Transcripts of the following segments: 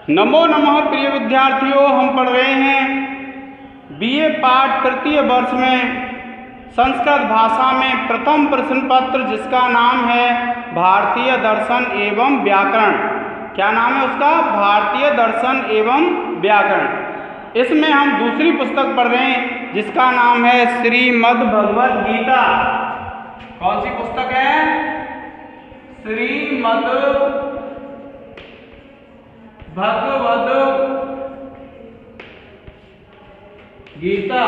नमो नमः प्रिय विद्यार्थियों, हम पढ़ रहे हैं बीए पाठ तृतीय वर्ष में संस्कृत भाषा में प्रथम प्रश्न पत्र, जिसका नाम है भारतीय दर्शन एवं व्याकरण। क्या नाम है उसका? भारतीय दर्शन एवं व्याकरण। इसमें हम दूसरी पुस्तक पढ़ रहे हैं जिसका नाम है श्रीमद् भगवद गीता। कौन सी पुस्तक है? श्रीमद् भगवद गीता।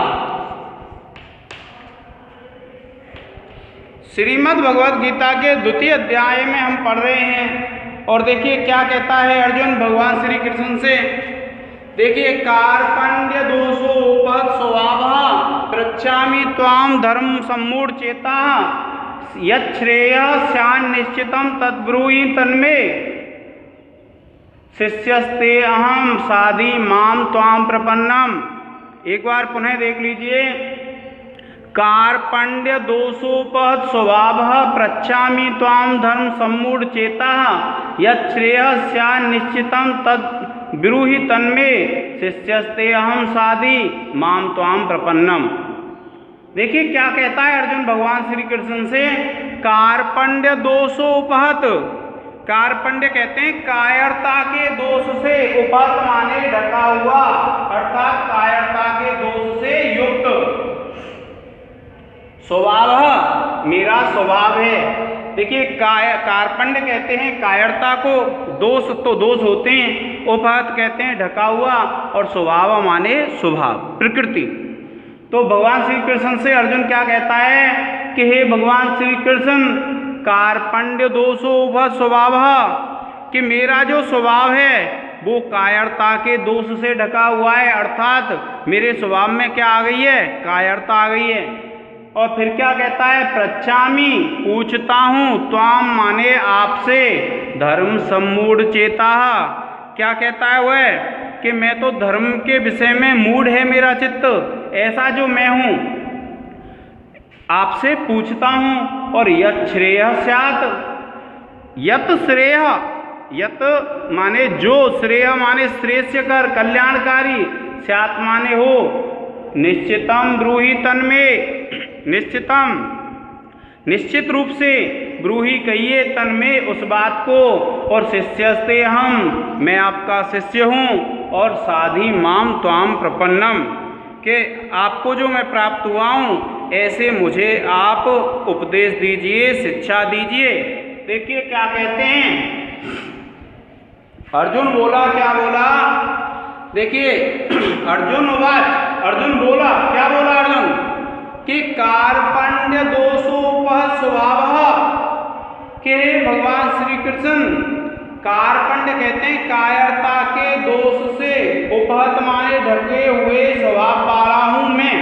श्रीमद् भगवद गीता के द्वितीय अध्याय में हम पढ़ रहे हैं और देखिए क्या कहता है अर्जुन भगवान श्री कृष्ण से। देखिए, कार्पण्य दोषोपहत स्वभावः पृच्छामि त्वां धर्म सम्मूढ़ चेता यच्छ्रेयः स्यान्निश्चितं तद्ब्रूहि तन्मे शिष्यस्ते अहम साधि माम त्वाम प्रपन्नम। एक बार पुनः देख लीजिए। कार्पण्य दोषोपहत स्वभावः पृच्छामि त्वां धर्म सम्मूढ़ चेतः यच्छ्रेयः स्यान्निश्चितं तद् ब्रूहि तन्मे शिष्यस्ते अहम साधि माम त्वाम प्रपन्नम। देखिए क्या कहता है अर्जुन भगवान श्री कृष्ण से। कार्पण्य दोषोपहत, कार्पण्य कहते हैं कायरता के दोष से, उपहत माने ढका हुआ, अर्थात कायरता के दोष से युक्त। स्वभाव, मेरा स्वभाव है। देखिए, कार्पण्य कहते हैं कायरता को, दोष तो दोष होते हैं, उपहत कहते हैं ढका हुआ, और स्वभाव माने स्वभाव, प्रकृति। तो भगवान श्री कृष्ण से अर्जुन क्या कहता है कि हे भगवान श्री कृष्ण, कार्पण्य दोषोपहत स्वभावः, कि मेरा जो स्वभाव है वो कायरता के दोष से ढका हुआ है, अर्थात मेरे स्वभाव में क्या आ गई है? कायरता आ गई है। और फिर क्या कहता है? पृच्छामि, पूछता हूँ, त्वाम माने आपसे, धर्म सम्मूढ़ चेता। क्या कहता है वह? कि मैं तो धर्म के विषय में मूढ़ है मेरा चित्त, ऐसा जो मैं हूँ, आपसे पूछता हूँ। और यत् श्रेयः स्यात्, यत् श्रेयः, यत् माने जो, श्रेय माने श्रेष्ठ कर, कल्याणकारी, स्यात् माने हो, निश्चितम ब्रूहि तन्मे, निश्चितम निश्चित रूप से, ब्रूहि कहिए तन्मे उस बात को, और शिष्यस्ते हम, मैं आपका शिष्य हूँ, और साधि माम त्वाम प्रपन्नम, कि आपको जो मैं प्राप्त हुआ हूँ ऐसे मुझे आप उपदेश दीजिए, शिक्षा दीजिए। देखिए क्या कहते हैं अर्जुन बोला, क्या बोला? देखिए अर्जुन बोला, क्या बोला अर्जुन? कि कार्पण्य दोषोपहत स्वभावः, कि भगवान श्री कृष्ण, कार्पण्य कहते हैं कायरता के दोष से, उपहत माने ढके हुए स्वभाव वाला हूं मैं।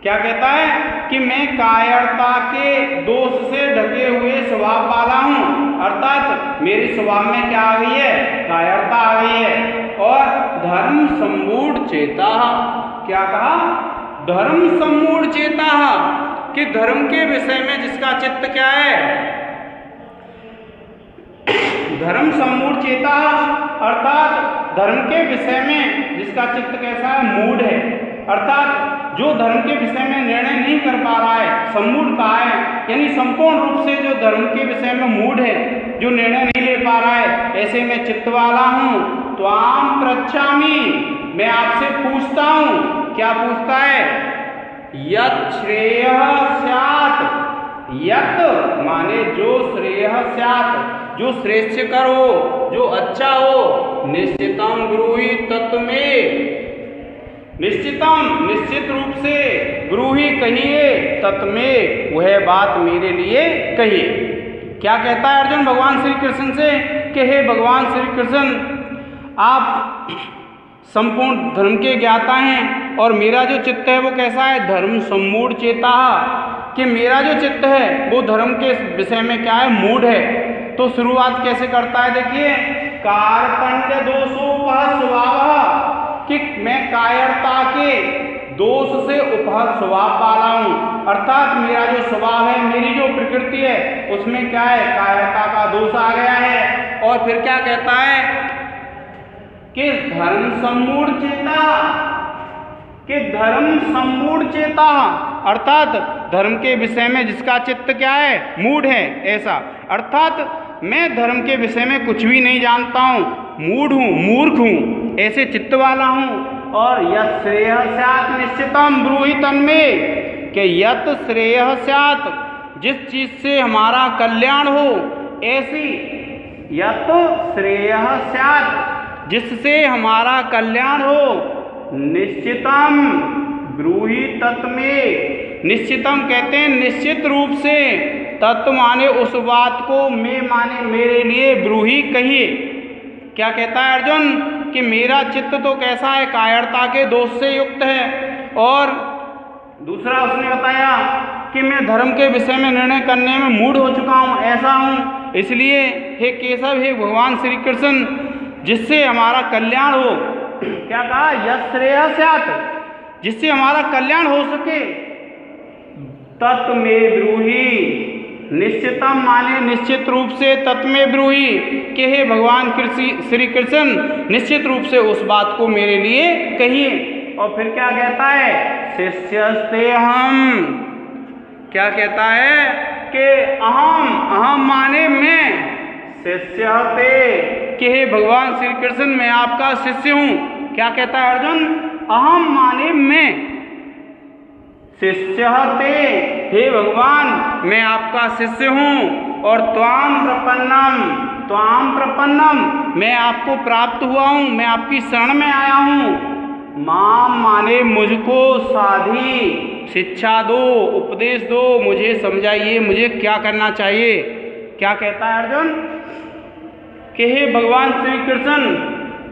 क्या कहता है? कि मैं कायरता के दोष से ढके हुए स्वभाव वाला हूं, अर्थात मेरे स्वभाव में क्या आ गई है? कायरता आ गई है। और धर्म सम्मूढ़ चेता, क्या कहा? धर्म सम्मूढ़ चेता, कि धर्म के विषय में जिसका चित्त क्या है? धर्म सम्मूढ़ चेता, अर्थात धर्म के विषय में जिसका चित्त कैसा है? मूढ़ है, अर्थात जो धर्म के विषय में निर्णय नहीं कर पा रहा है, सम्मूढ़ कहा है, यानी संपूर्ण रूप से जो धर्म के विषय में मूढ़ है, जो निर्णय नहीं ले पा रहा है, ऐसे मैं चित्त वाला हूँ। त्वाम पृच्छामि, मैं आपसे पूछता हूँ। क्या पूछता है? यत् श्रेयः स्यात्, यत् माने जो, श्रेयः स्यात् जो श्रेष्ठ कर हो, जो अच्छा हो, निश्चितम ब्रूहि तत्मे, निश्चितम निश्चित रूप से, ब्रूहि कहिए, तत्मे वह बात मेरे लिए कहिए। क्या कहता है अर्जुन भगवान श्री कृष्ण से कि हे भगवान श्री कृष्ण, आप संपूर्ण धर्म के ज्ञाता हैं, और मेरा जो चित्त है वो कैसा है? धर्म सम्मूढ़ चेता, कि मेरा जो चित्त है वो धर्म के विषय में क्या है? मूढ़ है। तो शुरुआत कैसे करता है? देखिए, कार्पण्य दोषोपहत स्वभावः, कि मैं कायरता के दोष से उपहत स्वभाव वाला हूँ, अर्थात मेरा जो स्वभाव है, मेरी जो प्रकृति है, उसमें क्या है? कायरता का दोष आ गया है। और फिर क्या कहता है? कि धर्म सम्मूढ़ चेता अर्थात धर्म के विषय में जिसका चित्त क्या है, मूढ़ है, ऐसा। अर्थात मैं धर्म के विषय में कुछ भी नहीं जानता हूँ, मूढ़ हूँ, मूर्ख हूँ, ऐसे चित्त वाला हूँ। और यत् श्रेयः स्यात् निश्चितम ब्रूहि तन्मे, कि यत् श्रेयः स्यात् जिस चीज से हमारा कल्याण हो, ऐसी यत् श्रेयः स्यात् जिससे हमारा कल्याण हो, निश्चितम ब्रूहि तत्मे। निश्चितम कहते हैं निश्चित रूप से, तत्व माने उस बात को, मैं माने मेरे लिए, ब्रूहि कहिए। क्या कहता है अर्जुन कि मेरा चित्त तो कैसा है, कायरता के दोष से युक्त है। और दूसरा उसने बताया कि मैं धर्म के विषय में निर्णय करने में मूढ़ हो चुका हूँ, ऐसा हूँ। इसलिए हे केशव, हे भगवान श्री कृष्ण, जिससे हमारा कल्याण हो, क्या कहा, यत् श्रेयः स्यात् जिससे हमारा कल्याण हो सके, तत्मे ब्रूहि। निश्चितम माने निश्चित रूप से, तत्मे ब्रूहि कि हे भगवान श्री कृष्ण निश्चित रूप से उस बात को मेरे लिए कहिए। और फिर क्या कहता है, शिष्यस्ते अहम। क्या कहता है कि अहम माने मैं, शिष्यते कि हे भगवान श्री कृष्ण मैं आपका शिष्य हूँ। क्या कहता है अर्जुन, अहम माने मैं, शिष्यते हे भगवान मैं आपका शिष्य हूँ। और त्वाम प्रपन्नम मैं आपको प्राप्त हुआ हूँ, मैं आपकी शरण में आया हूँ। माम माने मुझको, साधी शिक्षा दो, उपदेश दो, मुझे समझाइए मुझे क्या करना चाहिए। क्या कहता है अर्जुन कि हे भगवान श्री कृष्ण,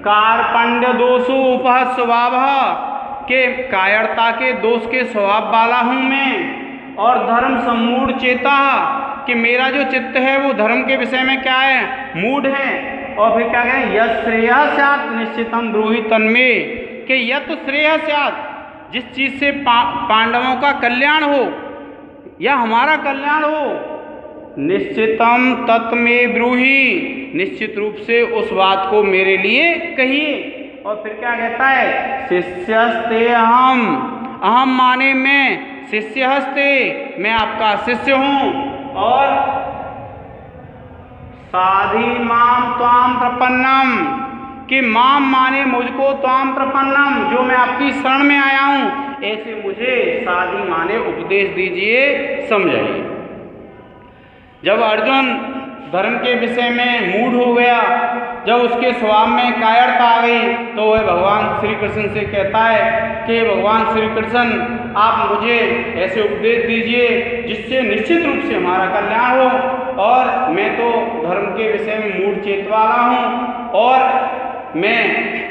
कार्पण्य दोषो उपहत स्वभाव, के कायरता के दोष के स्वभाव वाला हूँ मैं। और धर्म सम्मूढ़ चेता कि मेरा जो चित्त है वो धर्म के विषय में क्या है, मूढ़ है। और फिर क्या कहें, यत् श्रेयः स्यात् निश्चितम ब्रूहि तन्मे, कि यत् श्रेयः स्यात् जिस चीज से पांडवों का कल्याण हो या हमारा कल्याण हो, निश्चितम तत्मे ब्रूहि निश्चित रूप से उस बात को मेरे लिए कहिए। और फिर क्या कहता है, शिष्यस्ते अहम माने मैं, शिष्यस्ते मैं आपका शिष्य हूँ। और साधी माम त्वाम प्रपन्नम कि माम माने मुझको, त्वाम प्रपन्नम जो मैं आपकी शरण में आया हूँ, ऐसे मुझे साधी माने उपदेश दीजिए, समझाइए। जब अर्जुन धर्म के विषय में मूढ़ हो गया, जब उसके स्वभाव में कायरता आ गई, तो वह भगवान श्री कृष्ण से कहता है कि भगवान श्री कृष्ण आप मुझे ऐसे उपदेश दीजिए जिससे निश्चित रूप से हमारा कल्याण हो। और मैं तो धर्म के विषय में मूढ़ चेत वाला हूँ और मैं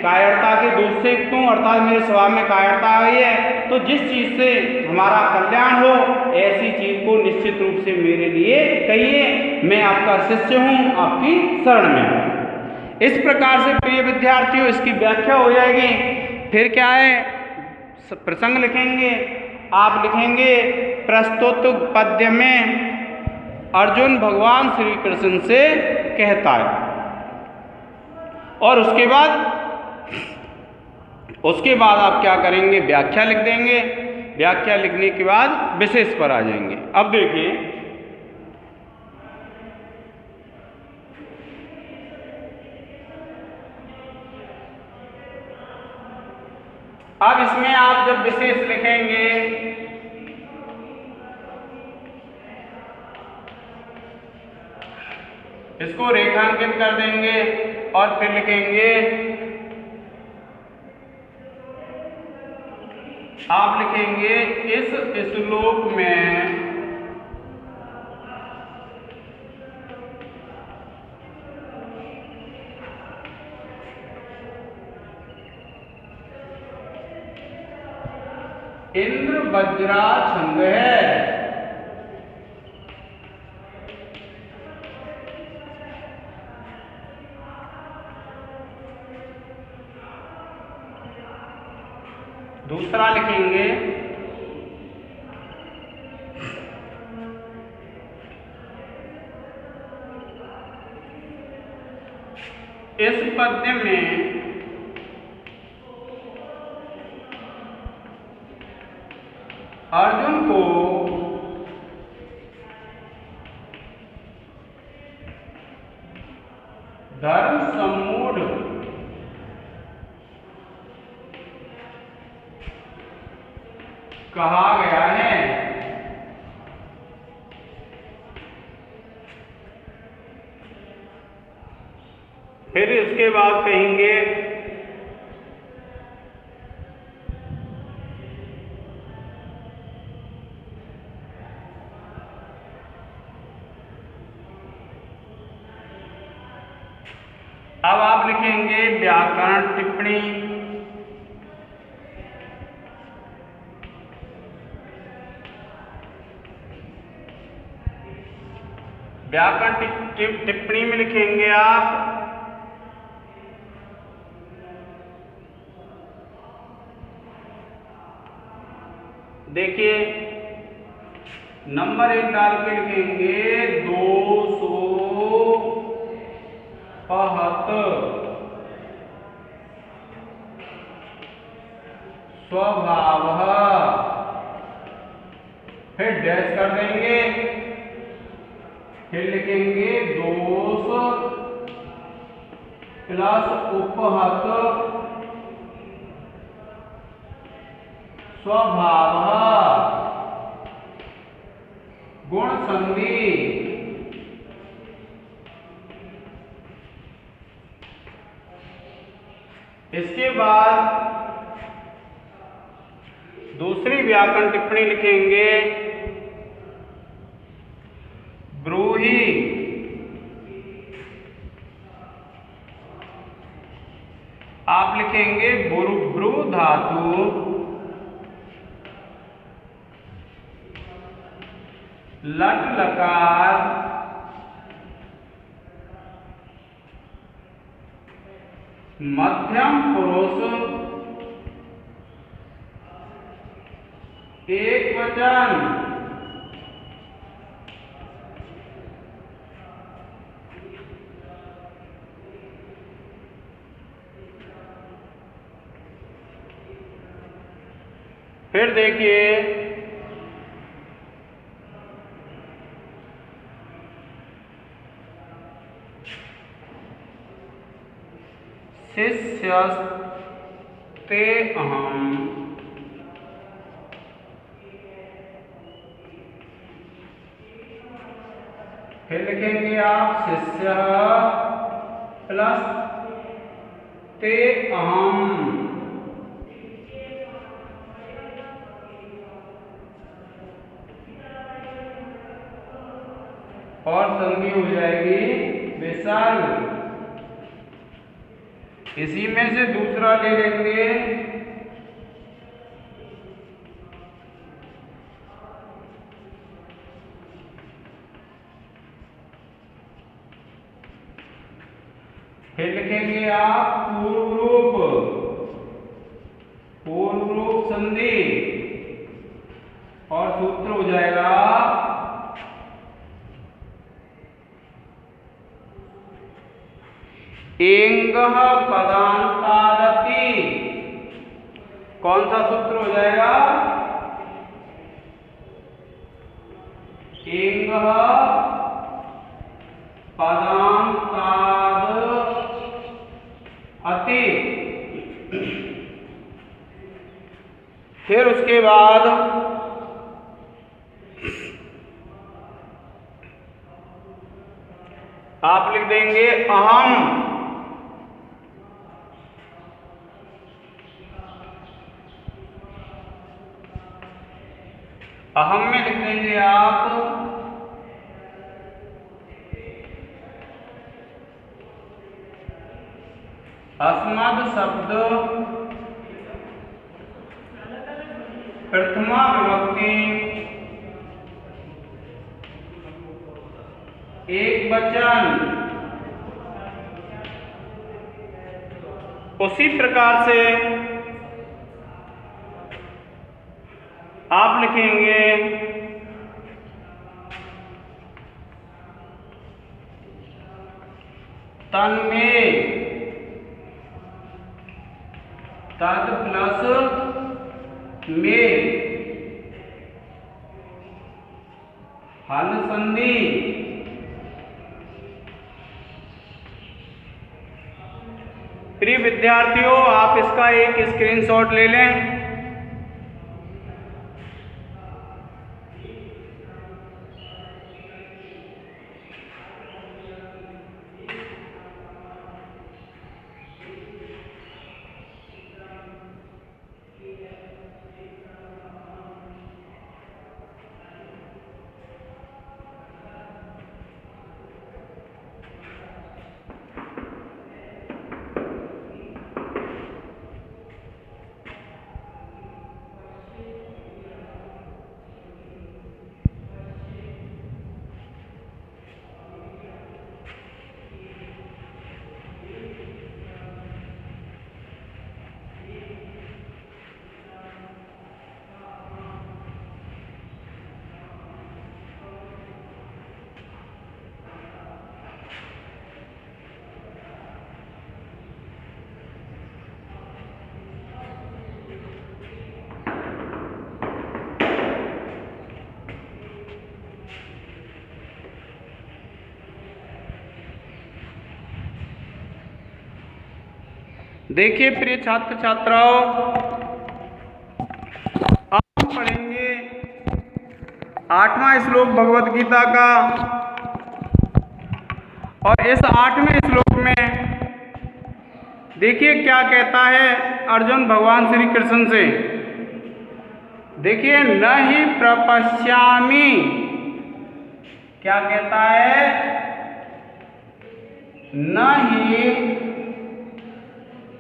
कायरता के दोष से युक्त हूँ, अर्थात मेरे स्वभाव में कायरता आ गई है। तो जिस चीज़ से हमारा कल्याण हो, ऐसी चीज़ को निश्चित रूप से मेरे लिए कहिए, मैं आपका शिष्य हूँ, आपकी शरण में हूँ। इस प्रकार से प्रिय विद्यार्थियों इसकी व्याख्या हो जाएगी। फिर क्या है, प्रसंग लिखेंगे। आप लिखेंगे प्रस्तुत पद्य में अर्जुन भगवान श्री कृष्ण से कहता है, और उसके बाद आप क्या करेंगे, व्याख्या लिख देंगे। व्याख्या लिखने के बाद विशेष पर आ जाएंगे। अब देखिए, अब इसमें आप जब विशेष लिखेंगे, इसको रेखांकित कर देंगे और फिर लिखेंगे, आप लिखेंगे इस श्लोक में इंद्र वज्रा छंद है। दूसरा लिखेंगे इस पद्य में अर्जुन को धर्म सम्मूढ़ कहा गया है। फिर इसके बाद कहेंगे अब आप लिखेंगे व्याकरण टिप्पणी। व्याकरण टिप्पणी में लिखेंगे आप देखिए नंबर 1 डाल के लिखेंगे 275 स्वभावः, फिर डैश कर देंगे, फिर लिखेंगे दोष प्लस उपहत स्वभावः गुण संधि। इसके बाद दूसरी व्याकरण टिप्पणी लिखेंगे ब्रूहि आप लिखेंगे ब्रू धातु लट लकार मध्यम पुरुष एक वचन। फिर देखिए शिष्यस्ते अहम्, फिर लिखेंगे आप शिष्य प्लस ते अहम् और संधि हो जाएगी विसर्ग। इसी में से दूसरा ले लेंगे फिर लिखेंगे आप पूर्व रूप संधि और सूत्र हो जाएगा एंगः पदान्तादपि। कौन सा सूत्र हो जाएगा? एंगः पदान्ताद अति। फिर उसके बाद आप लिख देंगे अहम। अहम में लिख देंगे आप अस्मद शब्द प्रथमा विभक्ति एक वचन। उसी प्रकार से आप लिखेंगे तन्मे तद प्लस में हल संधि। प्रिय विद्यार्थियों, आप इसका एक स्क्रीनशॉट ले लें। देखिए प्रिय छात्र छात्राओं, अब हम पढ़ेंगे 8वां श्लोक भगवत गीता का। और इस 8वें श्लोक में देखिए क्या कहता है अर्जुन भगवान श्री कृष्ण से। देखिए, न ही प्रपश्यामि, क्या कहता है, न ही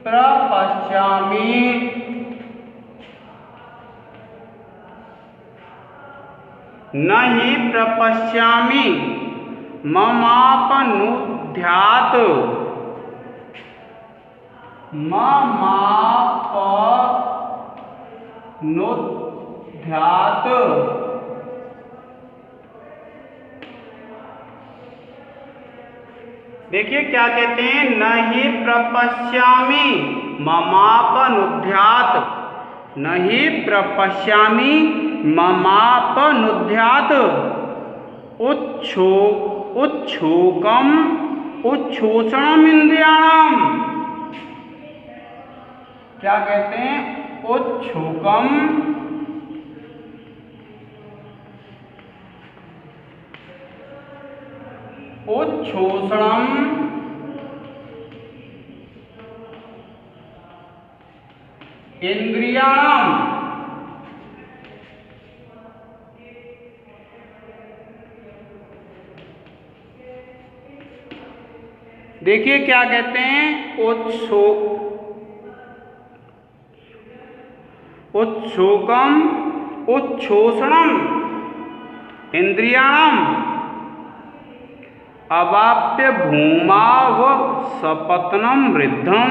प्रपश्यामि, न ही प्रपश्यामि ममापनुद्यात्, ममापनुद्यात्। देखिए क्या कहते हैं, न ही प्रपश्यामि ममापनुद्यात्, न ही प्रपश्यामि ममापनुद्यात् उच्छोकम उच्छोषणम इंद्रियाणाम। क्या कहते हैं, उच्छोकम उच्छोषणम इंद्रियाणाम। देखिए क्या कहते हैं, उच्छोकम उच्छोषणम इंद्रियाणाम अवाप्य भूमाव सपत्नम वृद्धम।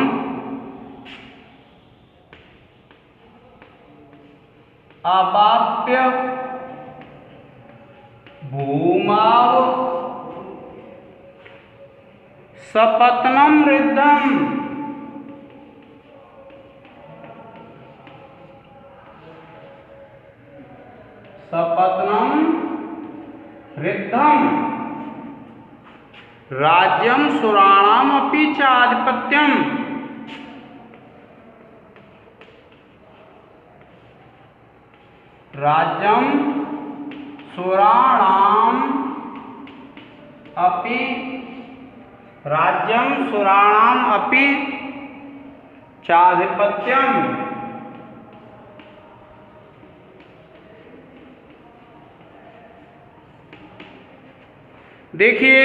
अवाप्य भूमाव सपत्नम वृद्धम। सपत्नम वृद्धम राज्यम सुराणाम अपि च आधिपत्यम। राज्यम सुराणाम अपि, राज्यम सुराणाम अपि चाधिपत्यम। देखिए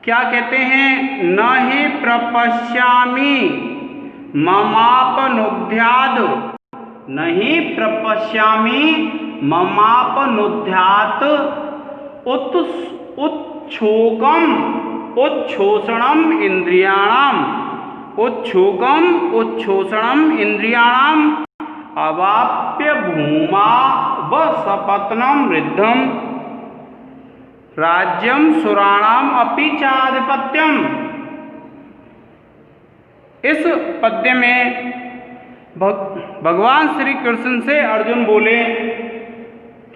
क्या कहते हैं, न ही प्रपश्यामि ममापनुद्यात्, न ही प्रपश्यामि ममापनुद्यात् उच्छोकम उच्छोषणम इंद्रियाणाम, उच्छोकम उच्छोषणम इंद्रियाणाम अवाप्य भूमा व सपत्नम वृद्धम राज्यम सुराणाम अपि चाधिपत्यम। इस पद्य में भगवान श्री कृष्ण से अर्जुन बोले,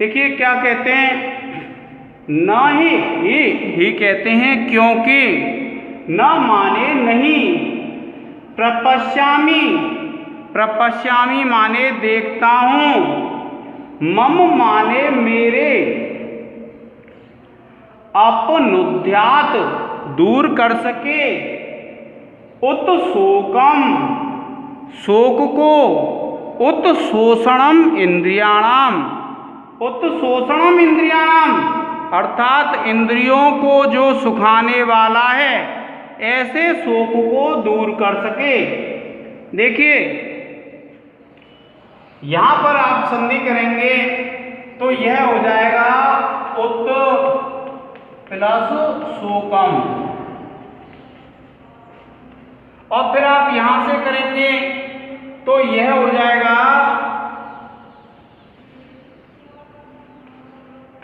देखिए क्या कहते हैं, न ही कहते हैं क्योंकि, न माने नहीं, प्रपश्यामि, प्रपश्यामि माने देखता हूँ, मम माने मेरे, अपनुद्यात दूर कर सके, उत शोकम शोक को, उत शोषणम इंद्रियाणाम, उत शोषणम इंद्रियाणाम अर्थात इंद्रियों को जो सुखाने वाला है, ऐसे शोक को दूर कर सके। देखिए यहां पर आप संधि करेंगे तो यह हो जाएगा उत प्लस शोकम, और फिर आप यहां से करेंगे तो यह हो जाएगा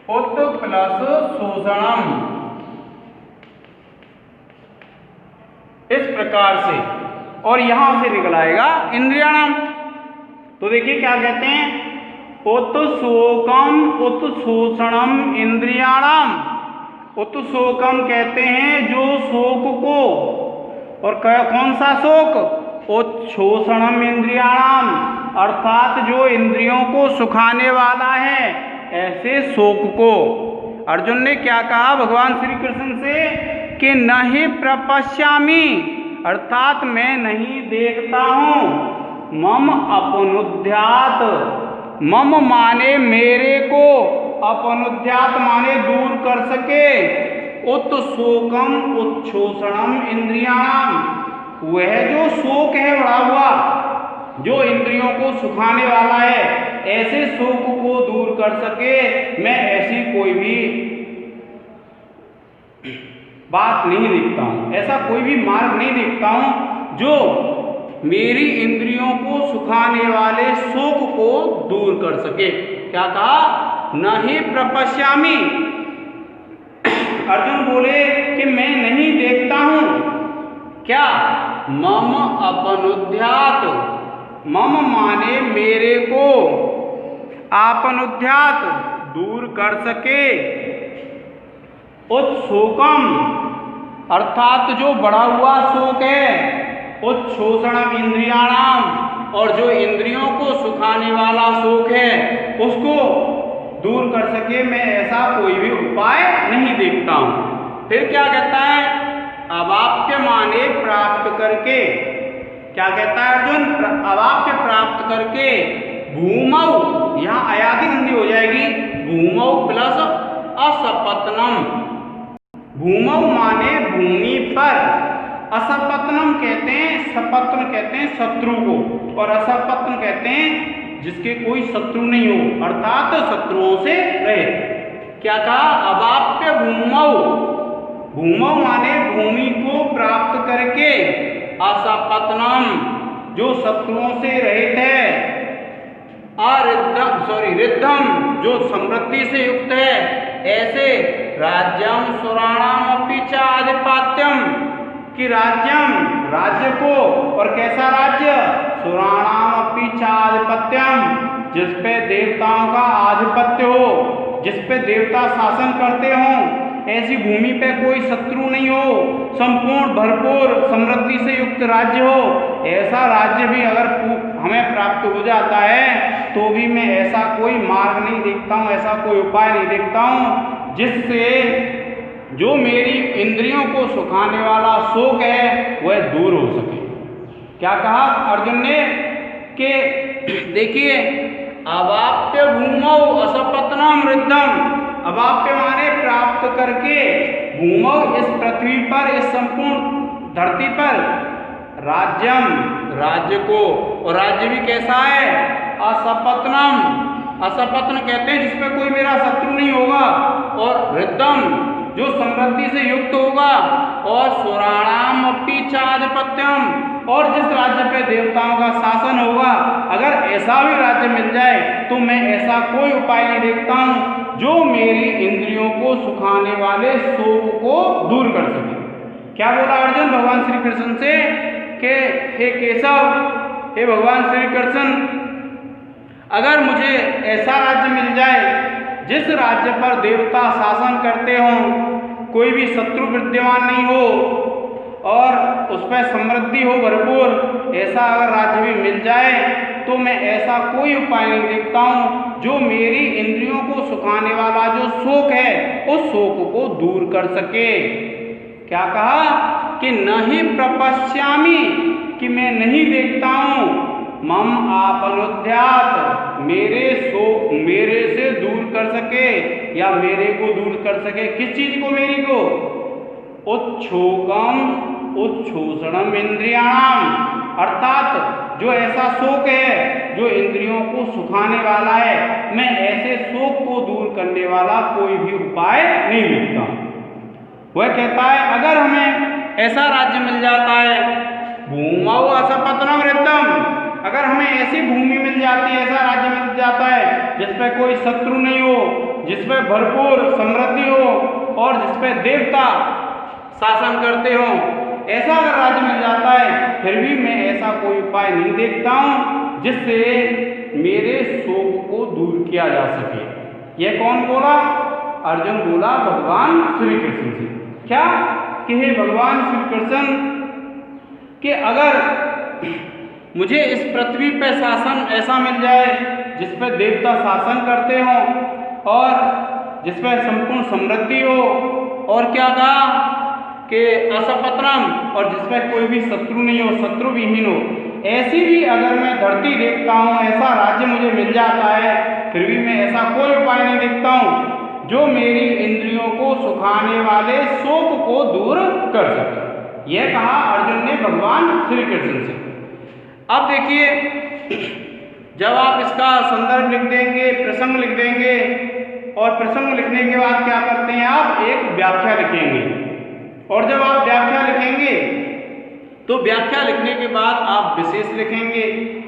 उत प्लस शोषणम, इस प्रकार से, और यहां से निकल आएगा इंद्रियाणाम। तो देखिए क्या कहते हैं, उत शोकम उत शोषणम इंद्रियाणाम। उत शोकम कहते हैं जो शोक को, और कौन सा शोक, उत शोषणम इंद्रियाणाम अर्थात जो इंद्रियों को सुखाने वाला है, ऐसे शोक को। अर्जुन ने क्या कहा भगवान श्री कृष्ण से कि नहीं प्रपश्यामि अर्थात मैं नहीं देखता हूँ, मम अपनुद्यात, मम माने मेरे को, अपनुद्यात माने दूर कर सके, उत शोकम उत्शोषणम इंद्रियाणाम, वह जो शोक है बढ़ा हुआ, जो इंद्रियों को सुखाने वाला है, ऐसे शोक को दूर कर सके, मैं ऐसी कोई भी बात नहीं देखता हूं, ऐसा कोई भी मार्ग नहीं देखता हूं जो मेरी इंद्रियों को सुखाने वाले शोक को दूर कर सके। क्या कहा, न ही प्रपश्यामि, अर्जुन बोले कि मैं नहीं देखता हूं, क्या, मम अपनुद्यात, मम माने मेरे को, आपनुद्यात दूर कर सके, उत्शोकम अर्थात जो बढ़ा हुआ शोक है, उत्शोषणम इंद्रियाणाम और जो इंद्रियों को सुखाने वाला शोक है उसको दूर कर सके, मैं ऐसा कोई भी उपाय नहीं देखता हूं। फिर क्या कहता है, अवाप्य माने प्राप्त करके, क्या कहता है अर्जुन, अवाप्य प्राप्त करके, भूमौ यहाँ अयादि संधि हो जाएगी, भूमौ प्लस असपत्नम, भूमौ माने भूमि पर, असपत्नम कहते हैं, सपत्न कहते हैं शत्रु को, और असपत्न कहते हैं जिसके कोई शत्रु नहीं हो, अर्थात शत्रुओं से रहे। क्या कहा, अवाप्य भूमौ, भूमौ माने भूमि को प्राप्त करके, असपत्नम जो शत्रुओं से रहित है, रिद्धम जो समृद्धि से युक्त है, ऐसे राज्यम सुराणाम अपि च आधिपत्यम, कि राज्यम राज्य को, और कैसा राज्य, सुराणाम अपि च आधिपत्यम जिस पे देवताओं का आधिपत्य हो, जिस पे देवता शासन करते हों, ऐसी भूमि पे कोई शत्रु नहीं हो, संपूर्ण भरपूर समृद्धि से युक्त राज्य हो, ऐसा राज्य भी अगर हमें प्राप्त हो जाता है तो भी मैं ऐसा कोई मार्ग नहीं देखता हूँ, ऐसा कोई उपाय नहीं देखता हूँ जिससे जो मेरी इंद्रियों को सुखाने वाला शोक है वह दूर हो सके। क्या कहा अर्जुन ने कि देखिए, अवाप्य भूमौ असपत्नम रिद्धम, अवाप्य माने प्राप्त करके, भूमौ इस पृथ्वी पर, इस संपूर्ण धरती पर, राज्यम राज्य को, और राज्य भी कैसा है, असपत्नम, असपत्न कहते हैं जिसपे कोई मेरा शत्रु नहीं होगा, और रिद्धम जो समृद्धि से युक्त होगा, और सुराणाम अपि च आधिपत्यम और जिस राज्य पे देवताओं का शासन होगा, अगर ऐसा भी राज्य मिल जाए तो मैं ऐसा कोई उपाय नहीं देखता हूँ जो मेरी इंद्रियों को सुखाने वाले शोक को दूर कर सके। क्या बोला अर्जुन भगवान श्री कृष्ण से कि हे केशव, हे भगवान श्री कृष्ण, अगर मुझे ऐसा राज्य मिल जाए जिस राज्य पर देवता शासन करते हों, कोई भी शत्रु विद्यमान नहीं हो और उस पर समृद्धि हो भरपूर, ऐसा अगर राज्य भी मिल जाए तो मैं ऐसा कोई उपाय नहीं देखता हूँ जो मेरी इंद्रियों को सुखाने वाला जो शोक है उस शोक को दूर कर सके। क्या कहा कि नहीं प्रपश्यामि, कि मैं नहीं देखता हूँ, मम आपनुद्यात, मेरे से दूर कर सके या मेरे को दूर कर सके। किस चीज को? मेरी को। उच्छोषणम इंद्रियाणाम, अर्थात जो ऐसा शोक है जो इंद्रियों को सुखाने वाला है, मैं ऐसे शोक को दूर करने वाला कोई भी उपाय नहीं देखता। वह कहता है अगर हमें ऐसा राज्य मिल जाता है, भूमौ असपत्नम रिद्धम, अगर हमें ऐसी भूमि मिल जाती है, ऐसा राज्य मिल जाता है जिसपे कोई शत्रु नहीं हो, जिसपे भरपूर समृद्धि हो और जिसपे देवता शासन करते हो, ऐसा अगर राज्य मिल जाता है, फिर भी मैं ऐसा कोई उपाय नहीं देखता हूँ जिससे मेरे शोक को दूर किया जा सके। यह कौन बोला? अर्जुन बोला भगवान श्री कृष्ण से। क्या कि हे भगवान श्री कृष्ण, कि अगर मुझे इस पृथ्वी पे शासन ऐसा मिल जाए जिस पे देवता शासन करते हों और जिस पे संपूर्ण समृद्धि हो, और क्या कहा कि असपत्रम, और जिसमें कोई भी शत्रु नहीं हो, शत्रु विहीन हो, ऐसी भी अगर मैं धरती देखता हूँ, ऐसा राज्य मुझे मिल जाता है, फिर भी मैं ऐसा कोई उपाय नहीं देखता हूँ जो मेरी इंद्रियों को सुखाने वाले शोक को दूर कर सके। यह कहा अर्जुन ने भगवान श्री कृष्ण से। अब देखिए, जब आप इसका संदर्भ लिख देंगे, प्रसंग लिख देंगे, और प्रसंग लिखने के बाद क्या करते हैं आप? एक व्याख्या लिखेंगे। और जब आप व्याख्या लिखेंगे तो व्याख्या लिखने के बाद आप विशेष लिखेंगे,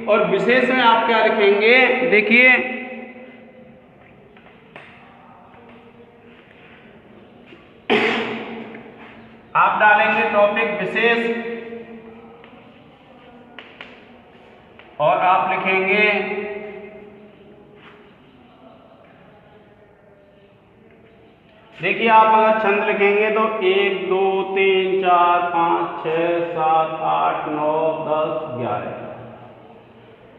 और विशेष में आप क्या लिखेंगे? देखिए, आप डालेंगे टॉपिक विशेष, और आप लिखेंगे देखिए, आप अगर छंद लिखेंगे तो 1 2 3 4 5 6 7 8 9 10 11।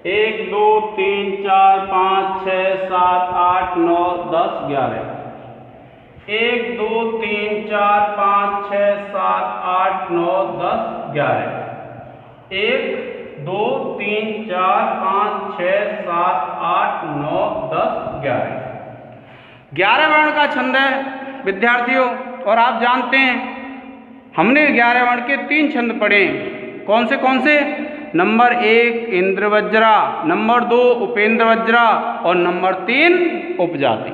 1 2 3 4 5 6 7 8 9 10 11। 1 2 3 4 5 6 7 8 9 10 11। 1 2 3 4 5 6 7 8 9 10 11। 11 वर्ण का छंद है विद्यार्थियों। और आप जानते हैं हमने 11 वर्ण के 3 छंद पढ़े। कौन से? नंबर 1 इंद्रवज्रा, नंबर 2 उपेंद्र वज्रा, और नंबर 3 उपजाति।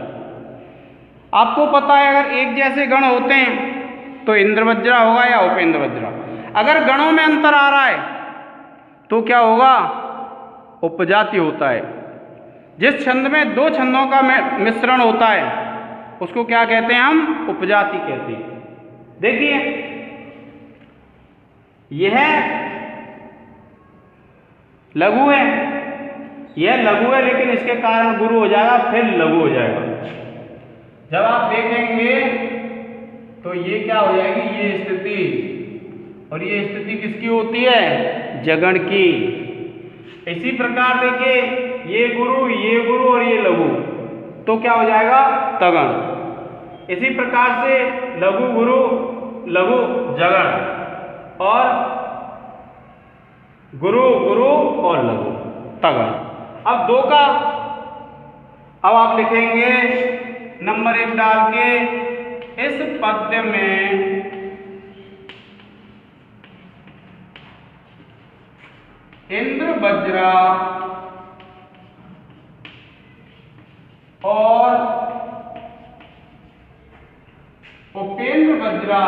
आपको पता है अगर एक जैसे गण होते हैं तो इंद्रवज्रा होगा या उपेंद्र वज्रा। अगर गणों में अंतर आ रहा है तो क्या होगा? उपजाति होता है। जिस छंद में 2 छंदों का मिश्रण होता है उसको क्या कहते हैं? हम उपजाति कहते हैं। देखिए, यह लघु है, यह लघु है, लेकिन इसके कारण गुरु हो जाएगा, फिर लघु हो जाएगा। जब आप देखेंगे तो ये क्या हो जाएगी? ये स्थिति, और ये स्थिति किसकी होती है? जगण की। इसी प्रकार देखिए, ये गुरु और ये लघु, तो क्या हो जाएगा? तगण। इसी प्रकार से लघु गुरु, लघु जगण, और गुरु और लघु तगण। अब 2 का अब आप लिखेंगे नंबर 1 डाल के, इस पद्य में इंद्रवज्रा और उपेंद्र वज्रा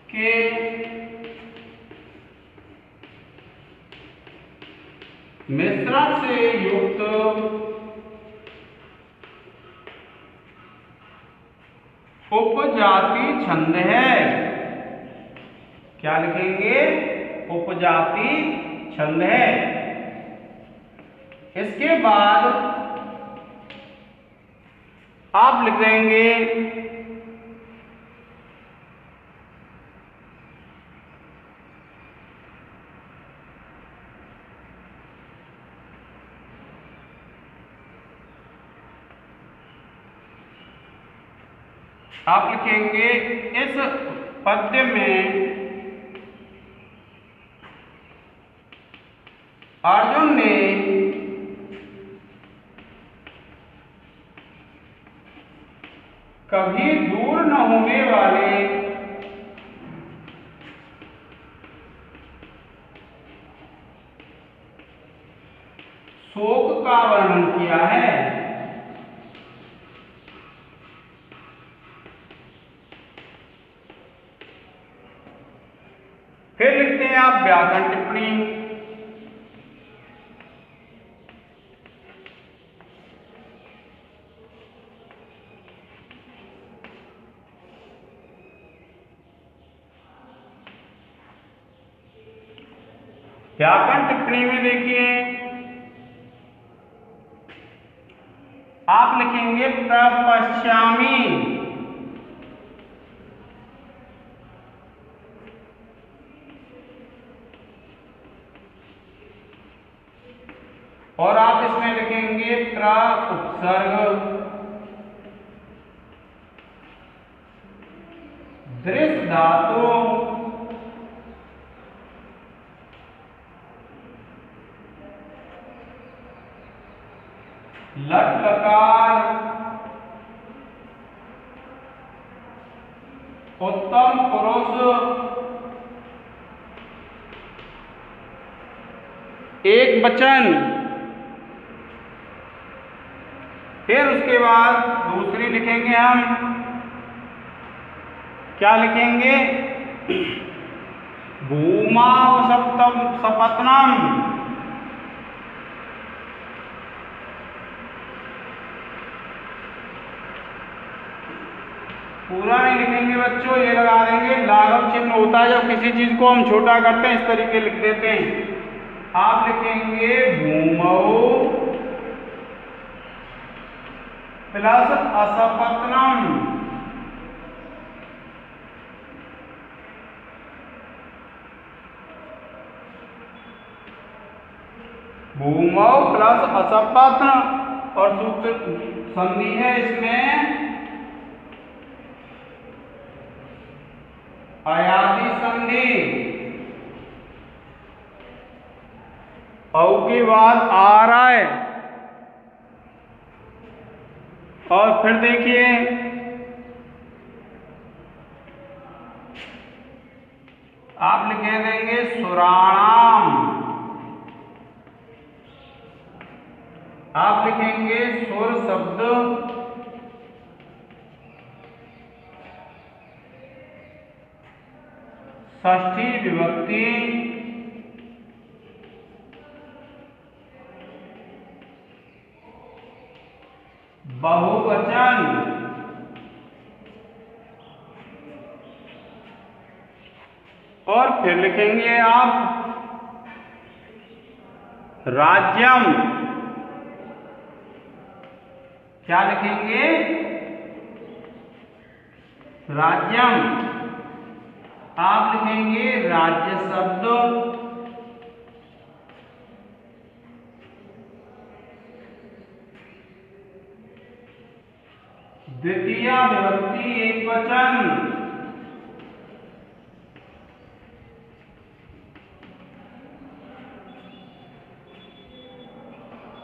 के मिश्रण से युक्त उपजाति छंद है। क्या लिखेंगे? उपजाति छंद है। इसके बाद आप लिख देंगे आप लिखेंगे इस पद्य में अर्जुन ने कभी दूर न होने वाले शोक का वर्णन किया है। फिर लिखते हैं आप व्याकरण टिप्पणी। व्याकरण टिप्पणी में देखिए आप लिखेंगे प्रपश्यामि। और आप इसमें लिखेंगे प्र उपसर्ग दृश्य धातु लट लकार उत्तम पुरुष एक वचन। फिर उसके बाद दूसरी लिखेंगे हम क्या लिखेंगे भूमा सप्तम सपत्नम। पूरा नहीं लिखेंगे बच्चों, ये लगा देंगे लाघव चिन्ह होता है जब किसी चीज को हम छोटा करते हैं, इस तरीके लिख देते हैं। आप लिखेंगे भूमौ प्लस असपत्नम। भूमौ प्लस असपत्न और सूत्र संधि है इसमें अयादि संधि। औ के बाद आ रहा है और फिर देखिए आप लिख देंगे सुराणाम। आप लिखेंगे सुर शब्द षष्ठी विभक्ति बहुवचन। और फिर लिखेंगे आप राज्यम। क्या लिखेंगे राज्यम। आप लिखेंगे राज्य शब्द द्वितीय विभक्ति एक वचन।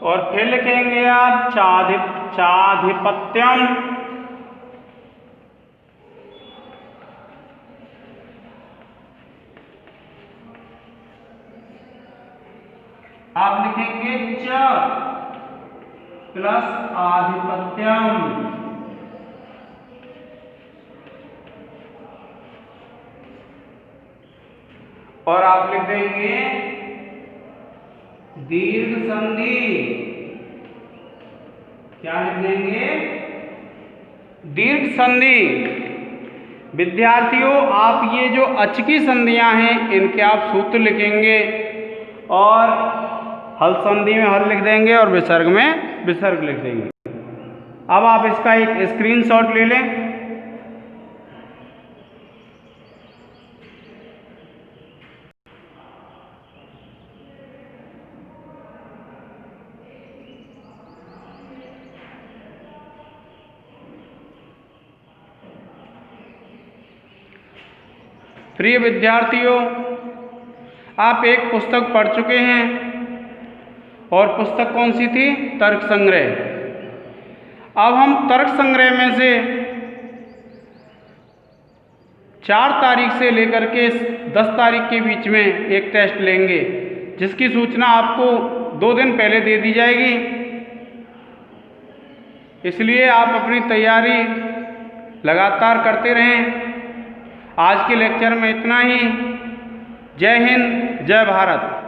और फिर लिखेंगे आप चाधिपत्यम। आप लिखेंगे च प्लस आधिपत्यम। और आप लिख देंगे दीर्घ संधि। क्या लिख देंगे दीर्घ संधि। विद्यार्थियों आप ये जो अच की संधियां हैं इनके आप सूत्र लिखेंगे और हल संधि में हल लिख देंगे और विसर्ग में विसर्ग लिख देंगे। अब आप इसका एक स्क्रीनशॉट ले लें। प्रिय विद्यार्थियों, आप एक पुस्तक पढ़ चुके हैं और पुस्तक कौन सी थी? तर्क संग्रह। अब हम तर्क संग्रह में से 4 तारीख से लेकर के 10 तारीख के बीच में एक टेस्ट लेंगे, जिसकी सूचना आपको 2 दिन पहले दे दी जाएगी। इसलिए आप अपनी तैयारी लगातार करते रहें। आज के लेक्चर में इतना ही। जय हिंद, जय भारत।